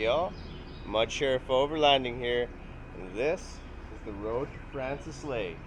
Hey y'all, Mud Sheriff Overlanding here, and this is the road to Francis Lake.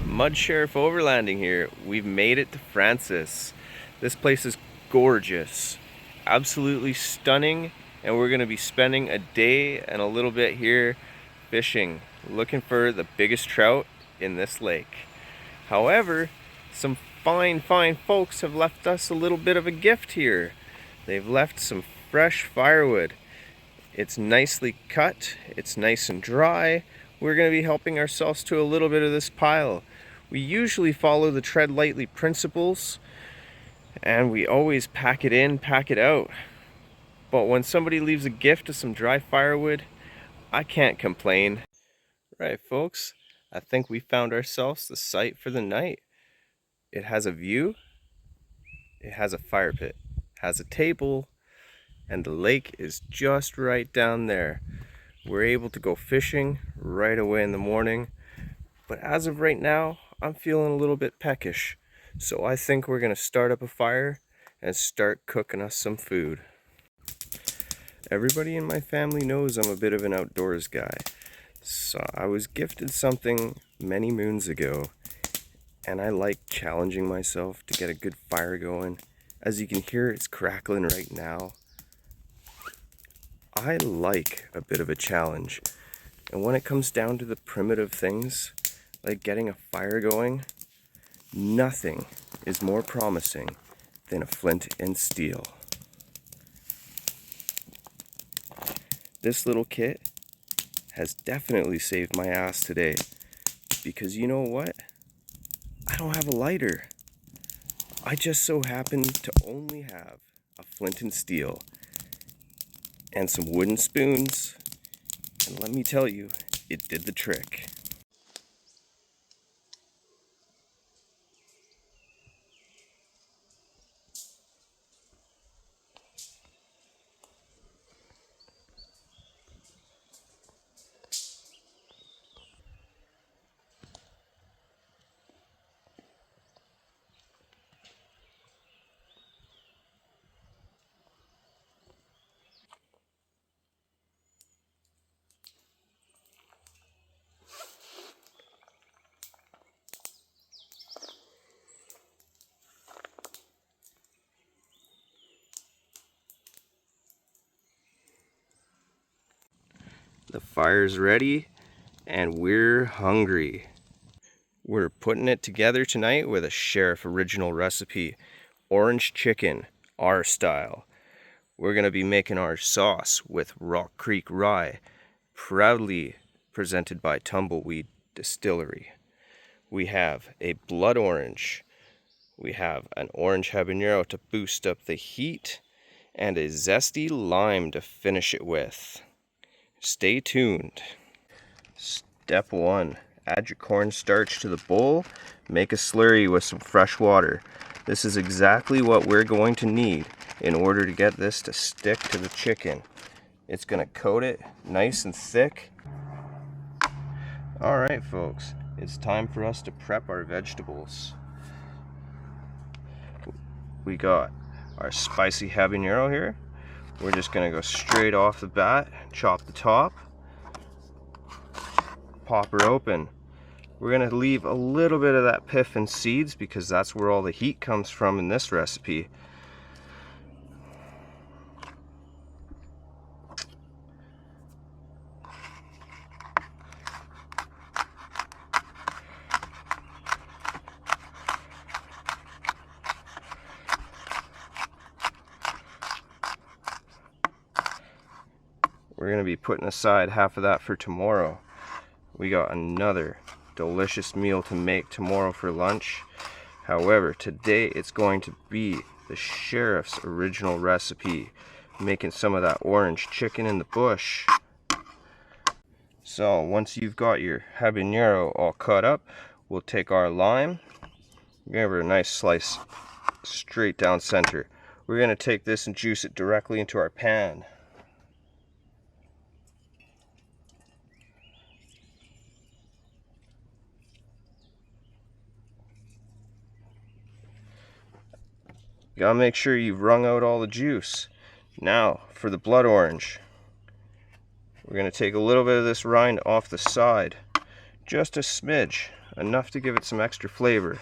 Mud Sheriff Overlanding here. We've made it to Francis. This place is gorgeous, absolutely stunning, and we're going to be spending a day and a little bit here fishing, looking for the biggest trout in this lake. However, some fine folks have left us a little bit of a gift here. They've left some fresh firewood. It's nicely cut, it's nice and dry. We're going to be helping ourselves to a little bit of this pile. We usually follow the tread lightly principles, and we always pack it in, pack it out. But when somebody leaves a gift of some dry firewood, I can't complain. Right, folks, I think we found ourselves the site for the night. It has a view, it has a fire pit, has a table, and the lake is just right down there. We're able to go fishing right away in the morning, but as of right now, I'm feeling a little bit peckish, so I think we're gonna start up a fire and start cooking us some food. Everybody in my family knows I'm a bit of an outdoors guy, so I was gifted something many moons ago, and I like challenging myself to get a good fire going. As you can hear, it's crackling right now. I like a bit of a challenge, and when it comes down to the primitive things, like getting a fire going, nothing is more promising than a flint and steel. This little kit has definitely saved my ass today, because you know what? I don't have a lighter. I just so happen to only have a flint and steel and some wooden spoons, and let me tell you, it did the trick. The fire's ready, and we're hungry. We're putting it together tonight with a Sheriff original recipe, orange chicken, our style. We're gonna be making our sauce with Rock Creek rye, proudly presented by Tumbleweed Distillery. We have a blood orange. We have an orange habanero to boost up the heat, and a zesty lime to finish it with. Stay tuned. Step 1. Add your cornstarch to the bowl. Make a slurry with some fresh water. This is exactly what we're going to need in order to get this to stick to the chicken. It's going to coat it nice and thick. Alright folks, it's time for us to prep our vegetables. We got our spicy habanero here. We're just gonna go straight off the bat, chop the top, pop her open. We're gonna leave a little bit of that pith and seeds because that's where all the heat comes from in this recipe. We're gonna be putting aside half of that for tomorrow. We got another delicious meal to make tomorrow for lunch. However, today it's going to be the sheriff's original recipe, making some of that orange chicken in the bush. So once you've got your habanero all cut up, we'll take our lime, give her a nice slice straight down center. We're going to take this and juice it directly into our pan. You gotta make sure you've wrung out all the juice. Now for the blood orange. We're gonna take a little bit of this rind off the side. Just a smidge, enough to give it some extra flavor.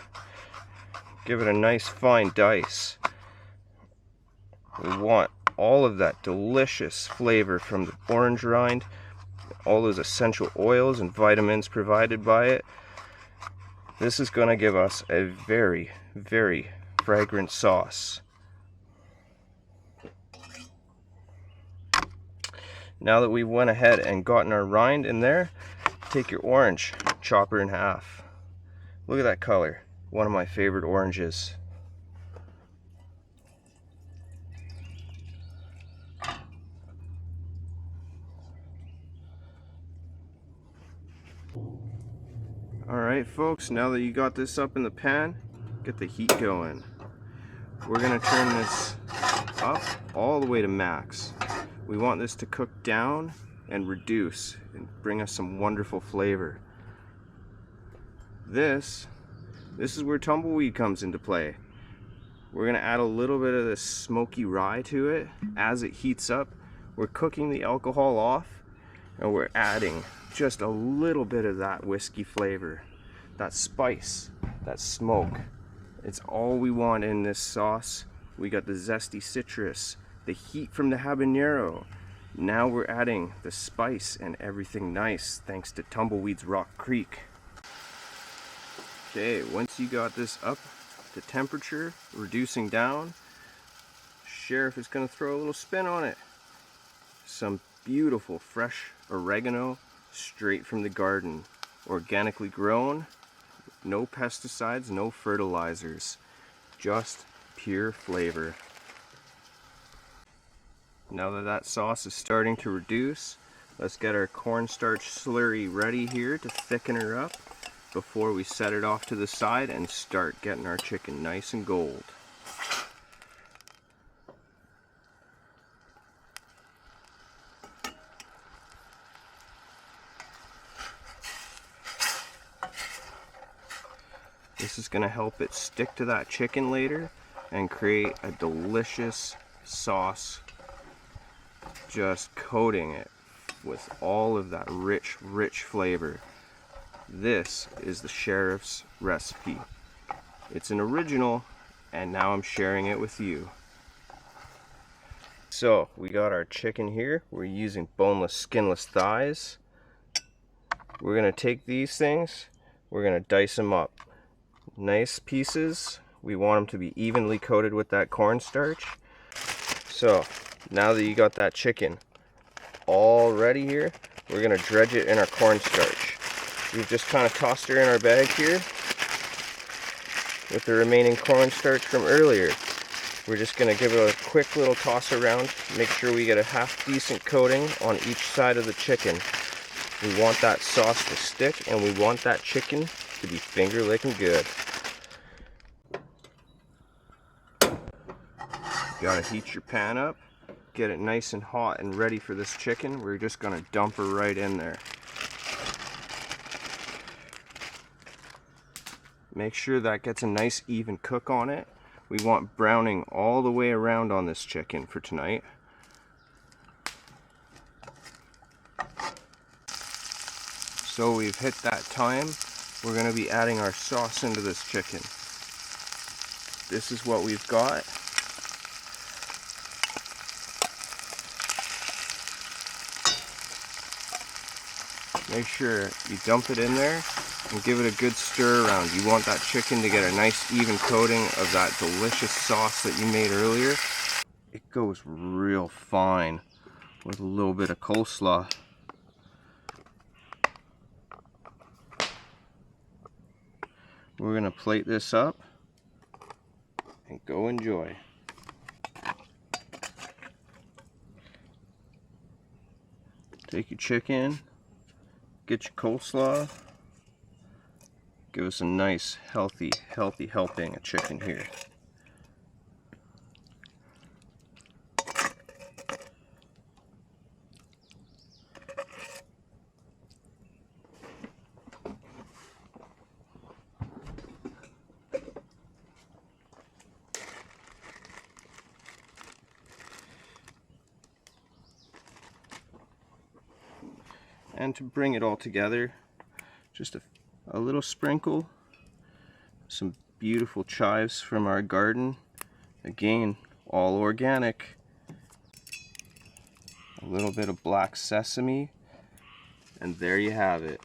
Give it a nice fine dice. We want all of that delicious flavor from the orange rind, all those essential oils and vitamins provided by it. This is gonna give us a very, very fragrant sauce. Now that we went ahead and gotten our rind in there, take your orange, chop her in half. Look at that color, one of my favorite oranges. Alright folks, now that you got this up in the pan, get the heat going. We're going to turn this up all the way to max. We want this to cook down and reduce and bring us some wonderful flavor. This is where tumbleweed comes into play. We're going to add a little bit of this smoky rye to it. As it heats up, we're cooking the alcohol off and we're adding just a little bit of that whiskey flavor, that spice, that smoke. It's all we want in this sauce. We got the zesty citrus, the heat from the habanero. Now we're adding the spice and everything nice thanks to Tumbleweed's Rock Creek. Okay, once you got this up to temperature, reducing down, Sheriff is going to throw a little spin on it. Some beautiful fresh oregano straight from the garden, organically grown. No pesticides, no fertilizers, just pure flavor. Now that that sauce is starting to reduce, let's get our cornstarch slurry ready here to thicken her up before we set it off to the side and start getting our chicken nice and gold. This is going to help it stick to that chicken later and create a delicious sauce, just coating it with all of that rich, rich flavor. This is the Sheriff's recipe. It's an original, and now I'm sharing it with you. So we got our chicken here. We're using boneless, skinless thighs. We're going to take these things, we're going to dice them up. Nice pieces. We want them to be evenly coated with that cornstarch. So now that you got that chicken all ready here, we're going to dredge it in our cornstarch. We've just kind of tossed her in our bag here with the remaining cornstarch from earlier. We're just going to give it a quick little toss around, make sure we get a half decent coating on each side of the chicken. We want that sauce to stick and we want that chicken to be finger licking good. You gotta heat your pan up, get it nice and hot and ready for this chicken. We're just gonna dump her right in there. Make sure that gets a nice even cook on it. We want browning all the way around on this chicken for tonight. So we've hit that time. We're going to be adding our sauce into this chicken. This is what we've got. Make sure you dump it in there and give it a good stir around. You want that chicken to get a nice even coating of that delicious sauce that you made earlier. It goes real fine with a little bit of coleslaw. We're gonna plate this up and go enjoy. Take your chicken, get your coleslaw, give us a nice healthy helping of chicken here. And to bring it all together, just a little sprinkle, some beautiful chives from our garden. Again, all organic. A little bit of black sesame, and there you have it.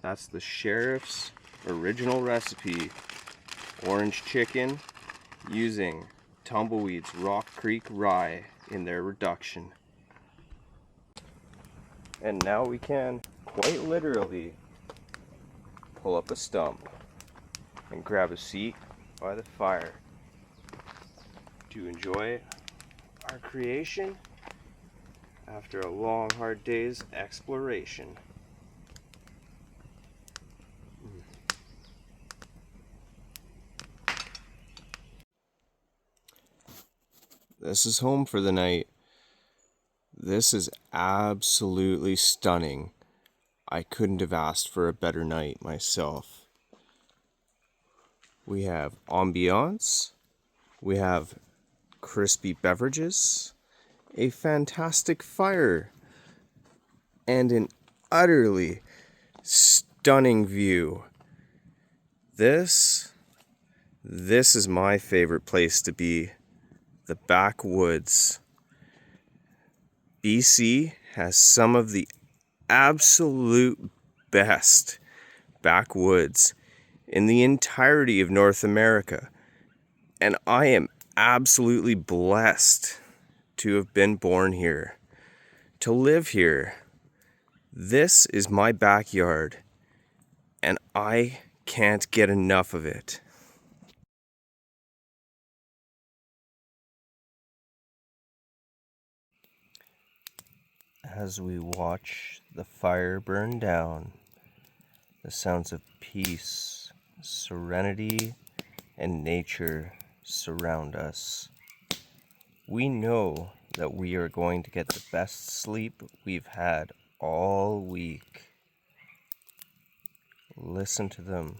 That's the Sheriff's original recipe. Orange chicken using Tumbleweed's Rock Creek rye in their reduction. And now we can, quite literally, pull up a stump and grab a seat by the fire to enjoy our creation after a long, hard day's exploration. This is home for the night. This is absolutely stunning. I couldn't have asked for a better night myself. We have ambiance, we have crispy beverages, a fantastic fire, and an utterly stunning view. This is my favorite place to be, the backwoods. BC has some of the absolute best backwoods in the entirety of North America, and I am absolutely blessed to have been born here, to live here. This is my backyard, and I can't get enough of it. As we watch the fire burn down, the sounds of peace, serenity, and nature surround us. We know that we are going to get the best sleep we've had all week. Listen to them.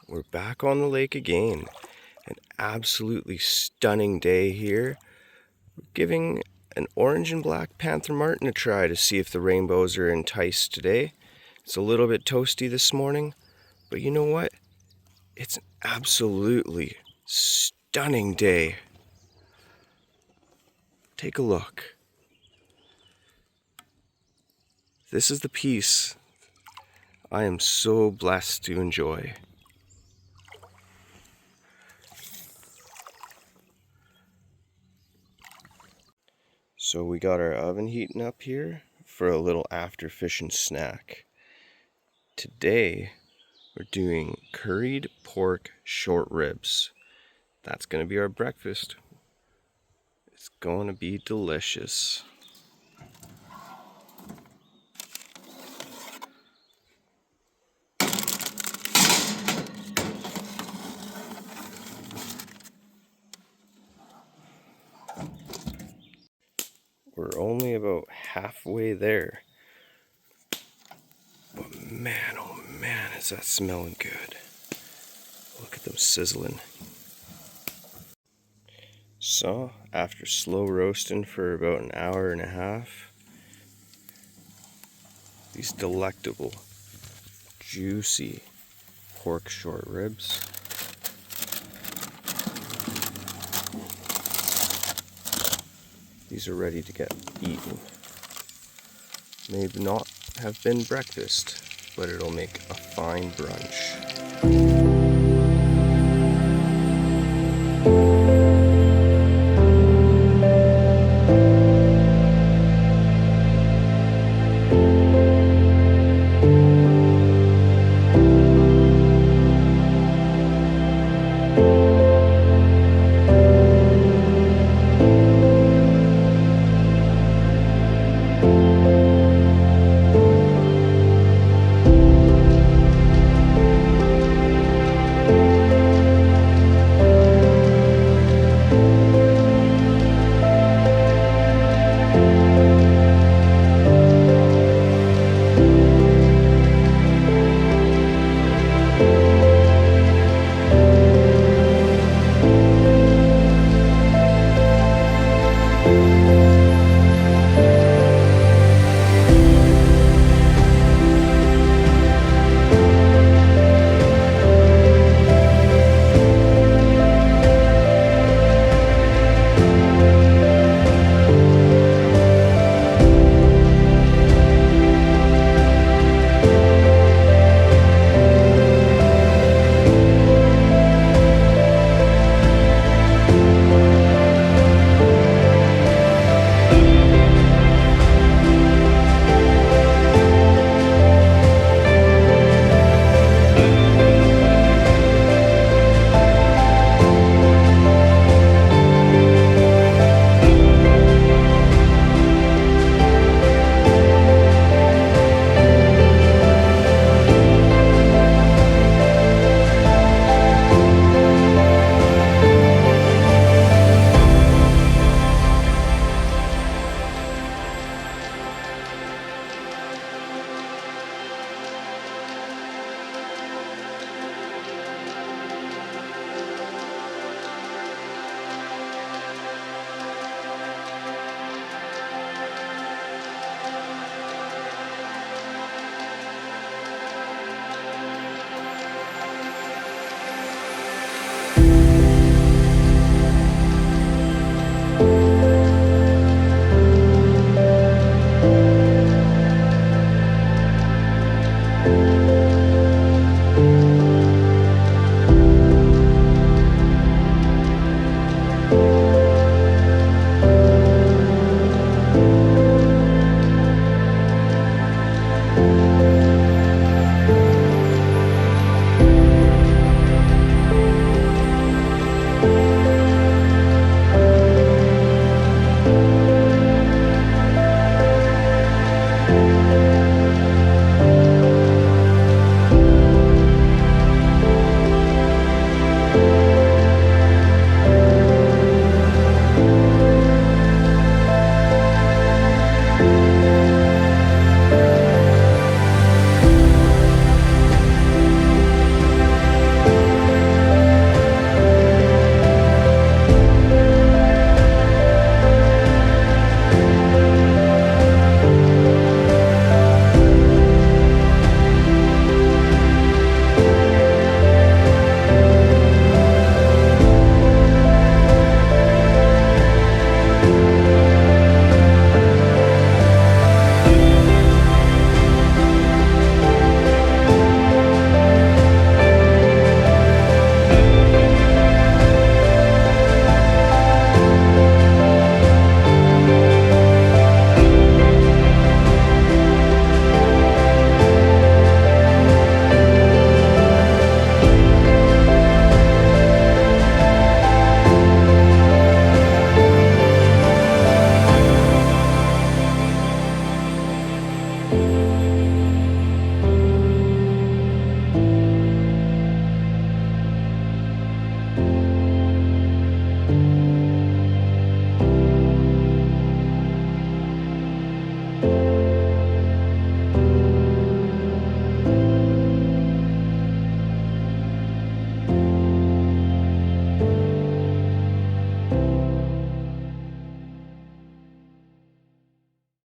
We're back on the lake again. An absolutely stunning day here. We're giving an orange and black panther martin a try to see if the rainbows are enticed today. It's a little bit toasty this morning, but you know what? It's an absolutely stunning day. Take a look. This is the piece I am so blessed to enjoy. So we got our oven heating up here for a little after fishing snack. Today we're doing curried pork short ribs. That's going to be our breakfast. It's going to be delicious. We're only about halfway there. But man, oh man, is that smelling good. Look at them sizzling. So, after slow roasting for about an hour and a half, these delectable, juicy pork short ribs. These are ready to get eaten. May not have been breakfast, but it'll make a fine brunch.